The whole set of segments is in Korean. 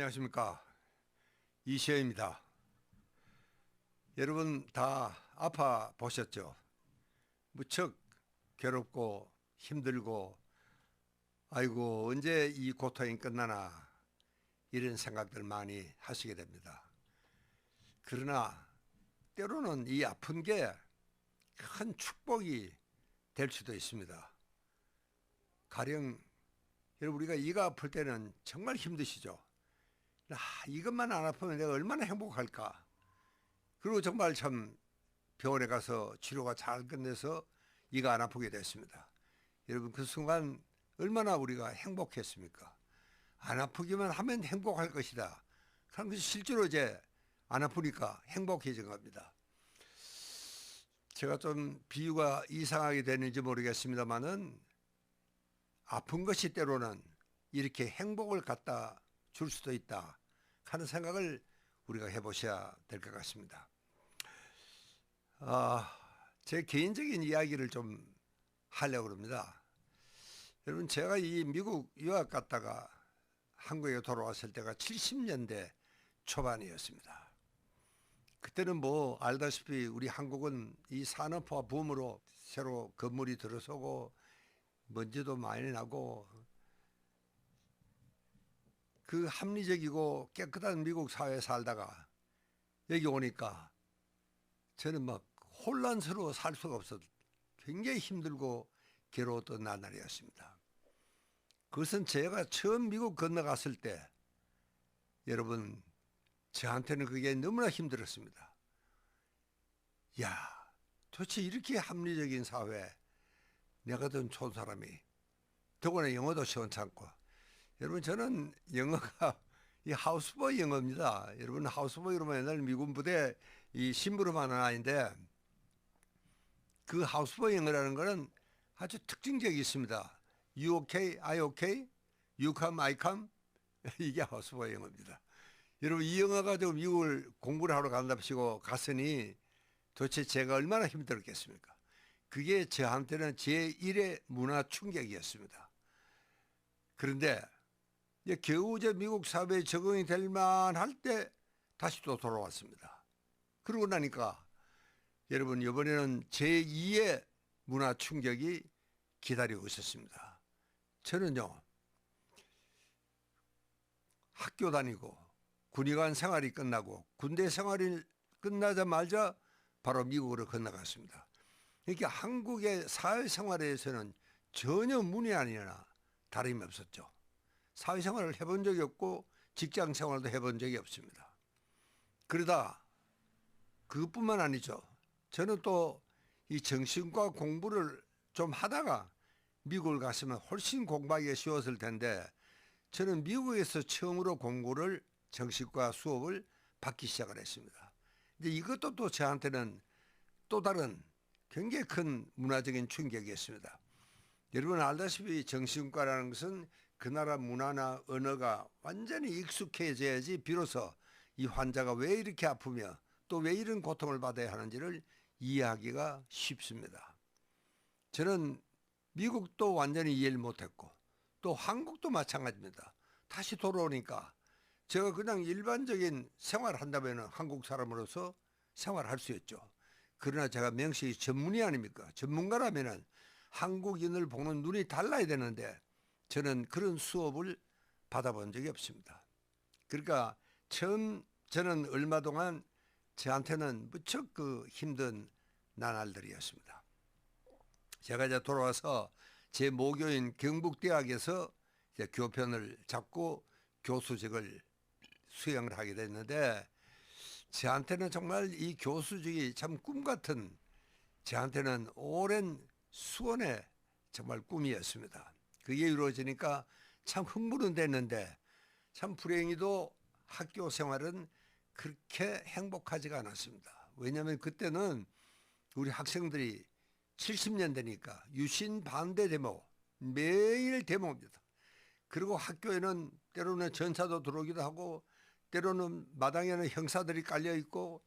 안녕하십니까, 이시영입니다. 여러분 다 아파 보셨죠? 무척 괴롭고 힘들고 아이고 언제 이 고통이 끝나나 이런 생각들 많이 하시게 됩니다. 그러나 때로는 이 아픈 게 큰 축복이 될 수도 있습니다. 가령 여러분, 우리가 이가 아플 때는 정말 힘드시죠? 이것만 안 아프면 내가 얼마나 행복할까. 그리고 정말 참 병원에 가서 치료가 잘 끝내서 이가 안 아프게 됐습니다. 여러분, 그 순간 얼마나 우리가 행복했습니까? 안 아프기만 하면 행복할 것이다. 그런 것이 실제로 이제 안 아프니까 행복해진 겁니다. 제가 좀 비유가 이상하게 되는지 모르겠습니다만은 아픈 것이 때로는 이렇게 행복을 갖다 줄 수도 있다 하는 생각을 우리가 해보셔야 될 것 같습니다. 제 개인적인 이야기를 좀 하려고 합니다. 여러분, 제가 이 미국 유학 갔다가 한국에 돌아왔을 때가 70년대 초반이었습니다. 그때는 뭐 알다시피 우리 한국은 이 산업화 붐으로 새로 건물이 들어서고 먼지도 많이 나고 그 합리적이고 깨끗한 미국 사회에 살다가 여기 오니까 저는 막 혼란스러워 살 수가 없어서 굉장히 힘들고 괴로웠던 나날이었습니다. 그것은 제가 처음 미국 건너갔을 때 여러분, 저한테는 그게 너무나 힘들었습니다. 야, 도대체 이렇게 합리적인 사회, 내 같은 좋은 사람이, 더구나 영어도 시원찮고. 여러분, 저는 영어가 이 하우스보이 영어입니다. 여러분, 하우스보이 그러면 옛날 미군 부대 이 심부름하는 아이인데, 그 하우스보이 영어라는 거는 아주 특징적이 있습니다. You okay? I okay? You come? I come? 이게 하우스보이 영어입니다. 여러분, 이 영어 가지고 미국을 공부를 하러 간답시고 갔으니 도대체 제가 얼마나 힘들었겠습니까? 그게 저한테는 제1의 문화 충격이었습니다. 그런데 겨우 이제 미국 사회에 적응이 될 만할 때 다시 또 돌아왔습니다. 그러고 나니까 여러분, 이번에는 제2의 문화 충격이 기다리고 있었습니다. 저는요, 학교 다니고 군의관 생활이 끝나고 군대 생활이 끝나자마자 바로 미국으로 건너갔습니다. 그러니까 한국의 사회생활에서는 전혀 문의 아니나 다름이 없었죠. 사회생활을 해본 적이 없고 직장생활도 해본 적이 없습니다. 그러다 그것뿐만 아니죠. 저는 또 이 정신과 공부를 좀 하다가 미국을 갔으면 훨씬 공부하기가 쉬웠을 텐데 저는 미국에서 처음으로 공부를 정신과 수업을 받기 시작을 했습니다. 근데 이것도 또 저한테는 또 다른 굉장히 큰 문화적인 충격이었습니다. 여러분 알다시피 정신과라는 것은 그 나라 문화나 언어가 완전히 익숙해져야지 비로소 이 환자가 왜 이렇게 아프며 또 왜 이런 고통을 받아야 하는지를 이해하기가 쉽습니다. 저는 미국도 완전히 이해를 못했고 또 한국도 마찬가지입니다. 다시 돌아오니까 제가 그냥 일반적인 생활을 한다면 한국 사람으로서 생활할 수 있죠. 그러나 제가 명식이 전문의 아닙니까? 전문가라면 한국인을 보는 눈이 달라야 되는데 저는 그런 수업을 받아본 적이 없습니다. 그러니까 처음 저는 얼마 동안 저한테는 무척 그 힘든 나날들이었습니다. 제가 이제 돌아와서 제 모교인 경북대학에서 이제 교편을 잡고 교수직을 수행을 하게 됐는데 저한테는 정말 이 교수직이 참 꿈같은 저한테는 오랜 수원의 정말 꿈이었습니다. 그게 이루어지니까 참 흥분은 됐는데 참 불행히도 학교 생활은 그렇게 행복하지가 않았습니다. 왜냐하면 그때는 우리 학생들이 70년대니까 유신 반대 데모, 매일 데모입니다. 그리고 학교에는 때로는 전사도 들어오기도 하고 때로는 마당에는 형사들이 깔려 있고,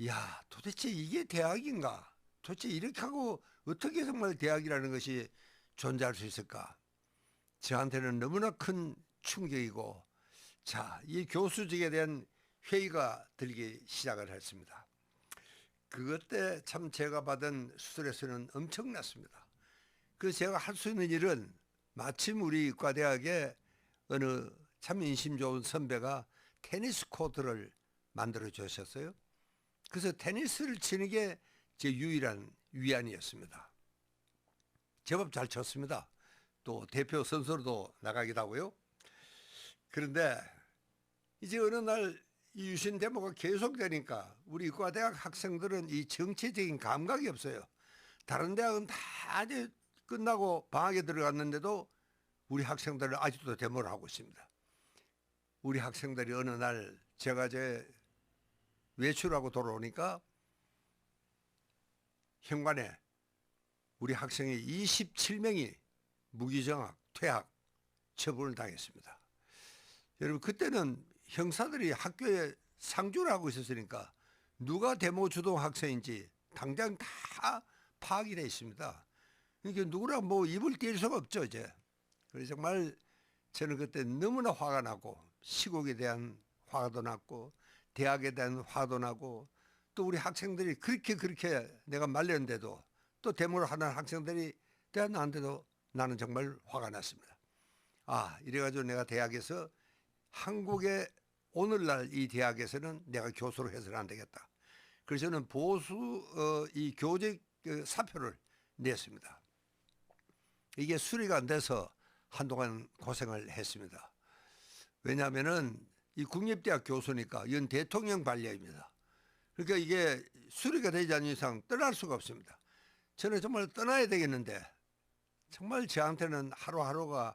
야, 도대체 이게 대학인가? 도대체 이렇게 하고 어떻게 정말 대학이라는 것이 존재할 수 있을까? 저한테는 너무나 큰 충격이고 자, 이 교수직에 대한 회의가 들기 시작을 했습니다. 그것 때 참 제가 받은 스트레스는 엄청났습니다. 그래서 제가 할 수 있는 일은 마침 우리 의과대학에 어느 참 인심 좋은 선배가 테니스 코트를 만들어 주셨어요. 그래서 테니스를 치는 게 제 유일한 위안이었습니다. 제법 잘 쳤습니다. 또 대표 선수로도 나가기도 하고요. 그런데 이제 어느 날 이 유신 데모가 계속되니까 우리 의과대학 학생들은 이 정치적인 감각이 없어요. 다른 대학은 다 이제 끝나고 방학에 들어갔는데도 우리 학생들은 아직도 데모를 하고 있습니다. 우리 학생들이 어느 날 제가 외출하고 돌아오니까 현관에 우리 학생이 27명이 무기정학, 퇴학, 처분을 당했습니다. 여러분 그때는 형사들이 학교에 상주를 하고 있었으니까 누가 데모 주동 학생인지 당장 다 파악이 되어 있습니다. 그러니까 누구나 뭐 입을 뗄 수가 없죠 이제. 그래서 정말 저는 그때 너무나 화가 나고 시국에 대한 화도 났고 대학에 대한 화도 나고 또 우리 학생들이 그렇게 내가 말렸는데도 또 데모를 하는 학생들이 대안하는데도 나는 정말 화가 났습니다. 아, 이래가지고 내가 대학에서 한국의 오늘날 이 대학에서는 내가 교수로 해서는 안 되겠다. 그래서 저는 보수 이 교직 사표를 냈습니다. 이게 수리가 안 돼서 한동안 고생을 했습니다. 왜냐하면은 이 국립대학 교수니까 이건 대통령 관리입니다. 그러니까 이게 수리가 되지 않는 이상 떠날 수가 없습니다. 저는 정말 떠나야 되겠는데 정말 저한테는 하루하루가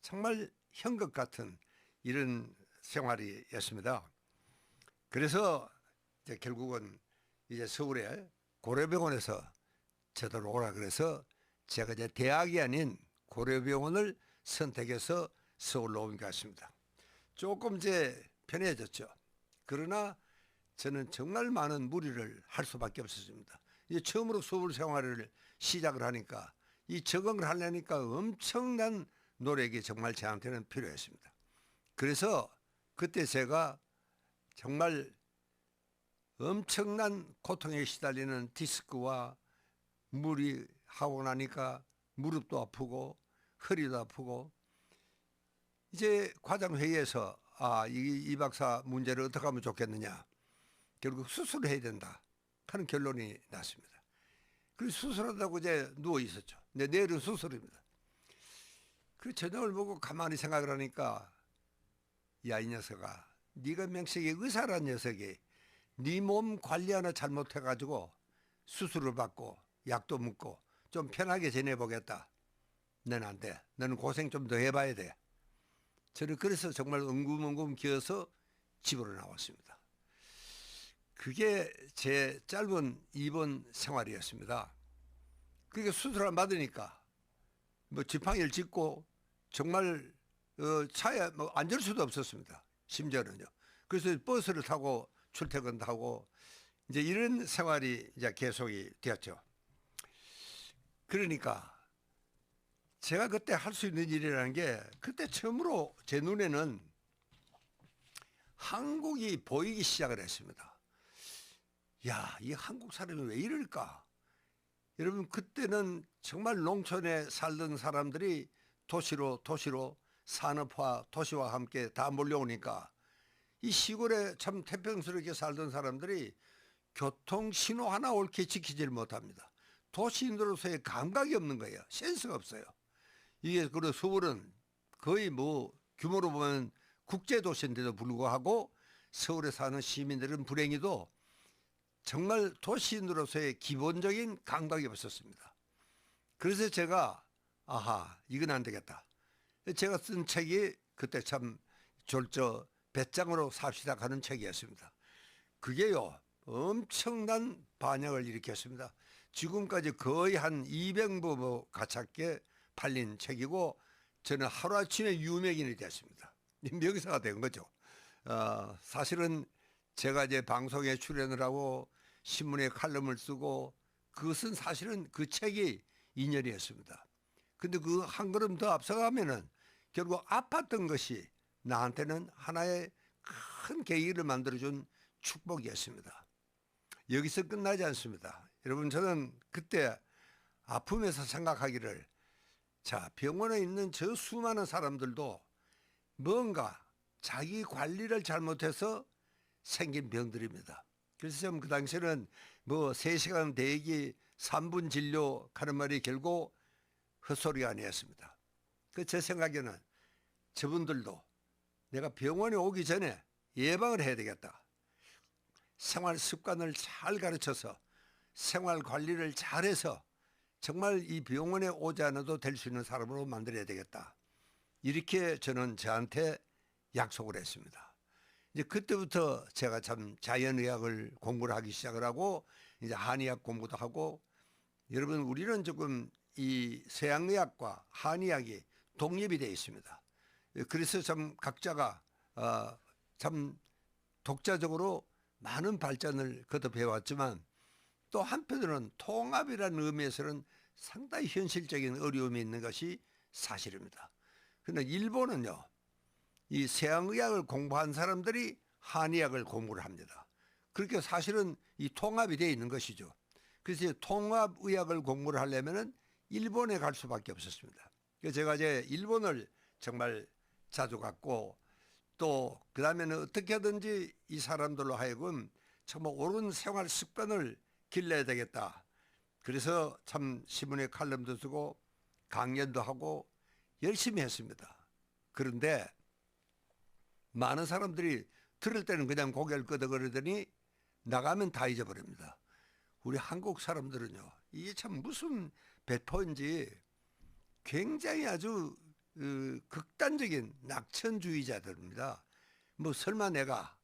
정말 현극 같은 이런 생활이었습니다. 그래서 이제 결국은 이제 서울의 고려병원에서 저를 오라 그래서 제가 이제 대학이 아닌 고려병원을 선택해서 서울로 온 것 같습니다. 조금 이제 편해졌죠. 그러나 저는 정말 많은 무리를 할 수밖에 없었습니다. 이제 처음으로 서울 생활을 시작을 하니까 이 적응을 하려니까 엄청난 노력이 정말 저한테는 필요했습니다. 그래서 그때 제가 정말 엄청난 고통에 시달리는 디스크와 무리하고 나니까 무릎도 아프고 허리도 아프고 이제 과장회의에서 이 박사 문제를 어떻게 하면 좋겠느냐. 결국 수술을 해야 된다 하는 결론이 났습니다. 그래서 수술한다고 이제 누워 있었죠. 내일은 수술입니다. 그 저녁을 보고 가만히 생각을 하니까 야, 이 녀석아, 네가 명색이 의사란 녀석이 네 몸 관리 하나 잘못해가지고 수술을 받고 약도 먹고 좀 편하게 지내보겠다. 너는 안 돼. 너는 고생 좀 더 해봐야 돼. 저는 그래서 정말 엉금엉금 기어서 집으로 나왔습니다. 그게 제 짧은 입원 생활이었습니다. 그게 수술을 받으니까 뭐 지팡이를 짚고 정말 차에 뭐 앉을 수도 없었습니다. 심지어는요. 그래서 버스를 타고 출퇴근도 하고 이제 이런 생활이 이제 계속이 되었죠. 그러니까 제가 그때 할 수 있는 일이라는 게 그때 처음으로 제 눈에는 한국이 보이기 시작을 했습니다. 야, 이 한국 사람이 왜 이럴까? 여러분 그때는 정말 농촌에 살던 사람들이 도시로 산업화, 도시와 함께 다 몰려오니까 이 시골에 참 태평스럽게 살던 사람들이 교통 신호 하나 옳게 지키질 못합니다. 도시인으로서의 감각이 없는 거예요. 센스가 없어요. 이게 그리고 서울은 거의 뭐 규모로 보면 국제도시인데도 불구하고 서울에 사는 시민들은 불행히도 정말 도시인으로서의 기본적인 감각이 없었습니다. 그래서 제가 이건 안 되겠다. 제가 쓴 책이 그때 참 졸저 배짱으로 삽시다 하는 책이었습니다. 그게요 엄청난 반향을 일으켰습니다. 지금까지 거의 한 200부 가깝게 팔린 책이고 저는 하루아침에 유명인이 됐습니다. 명사가 된 거죠. 사실은 제가 이제 방송에 출연을 하고 신문에 칼럼을 쓰고 그것은 사실은 그 책이 인연이었습니다. 근데 그 한 걸음 더 앞서가면은 결국 아팠던 것이 나한테는 하나의 큰 계기를 만들어준 축복이었습니다. 여기서 끝나지 않습니다. 여러분, 저는 그때 아픔에서 생각하기를, 자, 병원에 있는 저 수많은 사람들도 뭔가 자기 관리를 잘못해서 생긴 병들입니다. 그래서 좀 그 당시에는 뭐 3시간 대기 3분 진료 하는 말이 결국 헛소리가 아니었습니다. 그 제 생각에는 저분들도 내가 병원에 오기 전에 예방을 해야 되겠다. 생활 습관을 잘 가르쳐서 생활 관리를 잘해서 정말 이 병원에 오지 않아도 될 수 있는 사람으로 만들어야 되겠다. 이렇게 저는 저한테 약속을 했습니다. 이제 그때부터 제가 참 자연의학을 공부를 하기 시작을 하고 이제 한의학 공부도 하고, 여러분, 우리는 조금 이 서양의학과 한의학이 독립이 되어 있습니다. 그래서 참 각자가 참 독자적으로 많은 발전을 거듭해 왔지만, 또 한편으로는 통합이라는 의미에서는 상당히 현실적인 어려움이 있는 것이 사실입니다. 그런데 일본은요, 이 서양의학을 공부한 사람들이 한의학을 공부를 합니다. 그렇게 사실은 이 통합이 되어 있는 것이죠. 그래서 통합의학을 공부를 하려면은 일본에 갈 수밖에 없었습니다. 그래서 제가 이제 일본을 정말 자주 갔고, 또 그다음에는 어떻게 하든지 이 사람들로 하여금 정말 옳은 생활 습관을 길러야 되겠다. 그래서 참 신문에 칼럼도 쓰고 강연도 하고 열심히 했습니다. 그런데 많은 사람들이 들을 때는 그냥 고개를 끄덕거리더니 나가면 다 잊어버립니다. 우리 한국 사람들은요, 이게 참 무슨 배포인지 굉장히 아주 극단적인 낙천주의자들입니다. 뭐 설마 내가,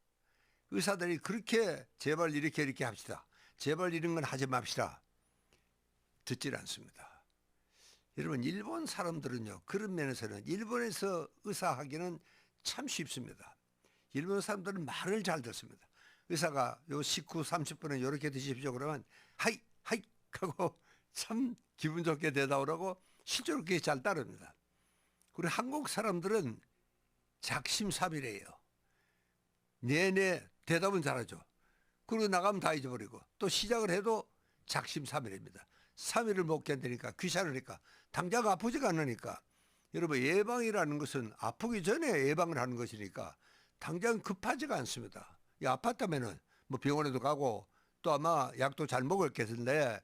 의사들이 그렇게 제발 이렇게 합시다, 제발 이런 건 하지 맙시다, 듣질 않습니다. 여러분, 일본 사람들은요, 그런 면에서는 일본에서 의사하기는 참 쉽습니다. 일본 사람들은 말을 잘 듣습니다. 의사가 요 식후 30분에 이렇게 드십시오 그러면 하이 하이 하고 참 기분 좋게 대답하고 실제로 그게 잘 따릅니다. 우리 한국 사람들은 작심삼일이에요. 내내 대답은 잘하죠. 그리고 나가면 다 잊어버리고, 또 시작을 해도 작심삼일입니다. 3일을 못 견디니까, 귀찮으니까, 당장 아프지가 않으니까. 여러분, 예방이라는 것은 아프기 전에 예방을 하는 것이니까 당장 급하지가 않습니다. 아팠다면은 뭐 병원에도 가고 또 아마 약도 잘 먹었겠는데,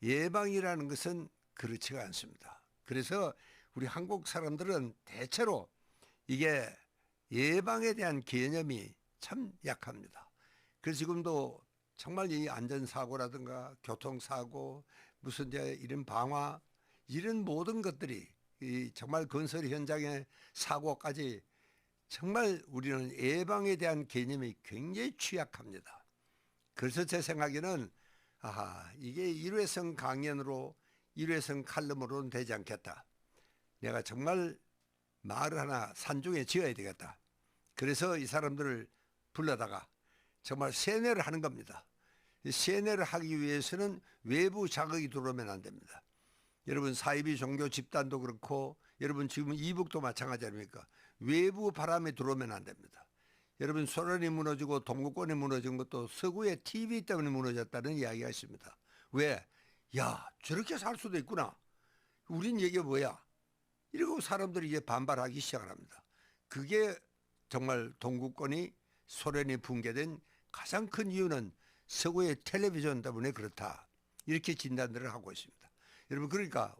예방이라는 것은 그렇지가 않습니다. 그래서 우리 한국 사람들은 대체로 이게 예방에 대한 개념이 참 약합니다. 그래서 지금도 정말 이 안전사고라든가 교통사고, 무슨 이제 이런 방화, 이런 모든 것들이 이 정말 건설 현장의 사고까지 정말 우리는 예방에 대한 개념이 굉장히 취약합니다. 그래서 제 생각에는 이게 일회성 강연으로, 일회성 칼럼으로는 되지 않겠다. 내가 정말 말을 하나 산중에 지어야 되겠다. 그래서 이 사람들을 불러다가 정말 세뇌를 하는 겁니다. 세뇌를 하기 위해서는 외부 자극이 들어오면 안 됩니다. 여러분, 사이비 종교 집단도 그렇고, 여러분 지금 이북도 마찬가지 아닙니까? 외부 바람이 들어오면 안 됩니다. 여러분, 소련이 무너지고 동구권이 무너진 것도 서구의 TV 때문에 무너졌다는 이야기가 있습니다. 왜? 야, 저렇게 살 수도 있구나. 우린 이게 뭐야? 이러고 사람들이 이제 반발하기 시작을 합니다. 그게 정말 동구권이 소련이 붕괴된 가장 큰 이유는 서구의 텔레비전 때문에 그렇다. 이렇게 진단들을 하고 있습니다. 여러분, 그러니까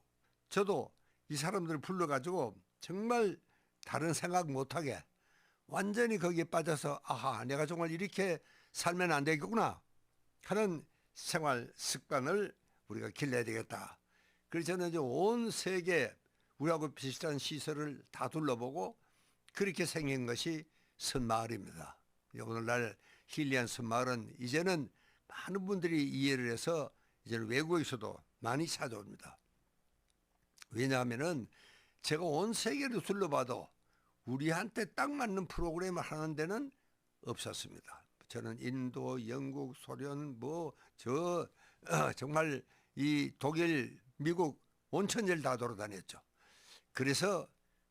저도 이 사람들을 불러가지고 정말 다른 생각 못하게 완전히 거기에 빠져서 내가 정말 이렇게 살면 안 되겠구나 하는 생활 습관을 우리가 길러야 되겠다. 그래서 저는 이제 온 세계 우리하고 비슷한 시설을 다 둘러보고 그렇게 생긴 것이 선마을입니다. 오늘날 힐리안 선마을은 이제는 많은 분들이 이해를 해서 이제는 외국에서도 많이 찾아옵니다. 왜냐하면은 제가 온 세계를 둘러봐도 우리한테 딱 맞는 프로그램을 하는 데는 없었습니다. 저는 인도, 영국, 소련, 정말 이 독일, 미국 온천지를 다 돌아다녔죠. 그래서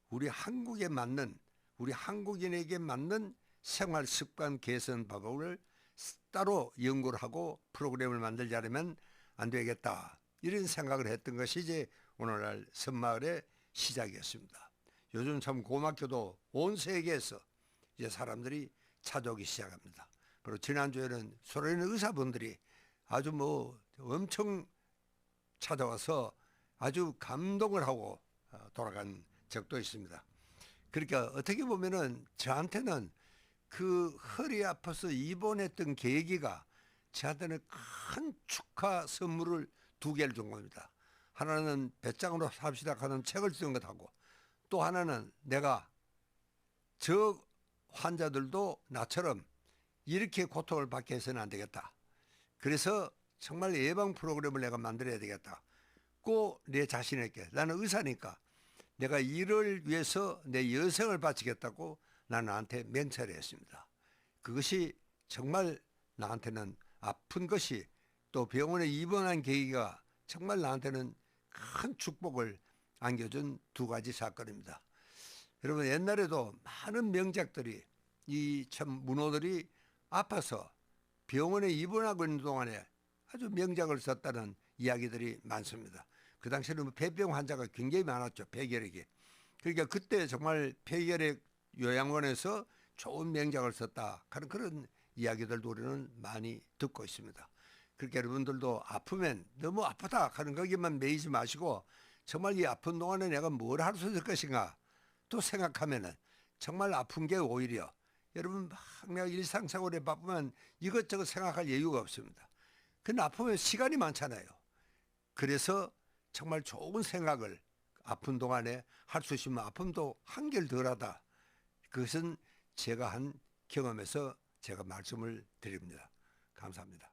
우리 한국에 맞는 우리 한국인에게 맞는 생활 습관 개선 방법을 따로 연구를 하고 프로그램을 만들자면 안 되겠다. 이런 생각을 했던 것이 이제 오늘날 섬마을의 시작이었습니다. 요즘 참 고맙게도 온 세계에서 이제 사람들이 찾아오기 시작합니다. 그리고 지난주에는 소련의 의사분들이 아주 뭐 엄청 찾아와서 아주 감동을 하고 돌아간 적도 있습니다. 그러니까 어떻게 보면은 저한테는 그 허리 아파서 입원했던 계기가 저한테는 큰 축하 선물을 2개를 준 겁니다. 하나는 배짱으로 삽시다 하는 책을 쓴 것하고 또 하나는 내가 저 환자들도 나처럼 이렇게 고통을 받게 해서는 안 되겠다. 그래서 정말 예방 프로그램을 내가 만들어야 되겠다. 꼭 내 자신에게 나는 의사니까 내가 이를 위해서 내 여생을 바치겠다고 나한테 맹세를 했습니다. 그것이 정말 나한테는 아픈 것이 또 병원에 입원한 계기가 정말 나한테는 큰 축복을 안겨준 2가지 사건입니다. 여러분 옛날에도 많은 명작들이 이 참 문호들이 아파서 병원에 입원하고 있는 동안에 아주 명작을 썼다는 이야기들이 많습니다. 그 당시에는 폐병 환자가 굉장히 많았죠. 폐결핵이. 그러니까 그때 정말 폐결핵 요양원에서 좋은 명작을 썼다 하는 그런 이야기들도 우리는 많이 듣고 있습니다. 그러니까 여러분들도 아프면 너무 아프다 하는 거기만 매이지 마시고 정말 이 아픈 동안에 내가 뭘 할 수 있을 것인가 또 생각하면은 정말 아픈 게 오히려 여러분 막 내가 일상생활에 바쁘면 이것저것 생각할 여유가 없습니다. 근데 아프면 시간이 많잖아요. 그래서 정말 좋은 생각을 아픈 동안에 할 수 있으면 아픔도 한결 덜하다. 그것은 제가 한 경험에서 제가 말씀을 드립니다. 감사합니다.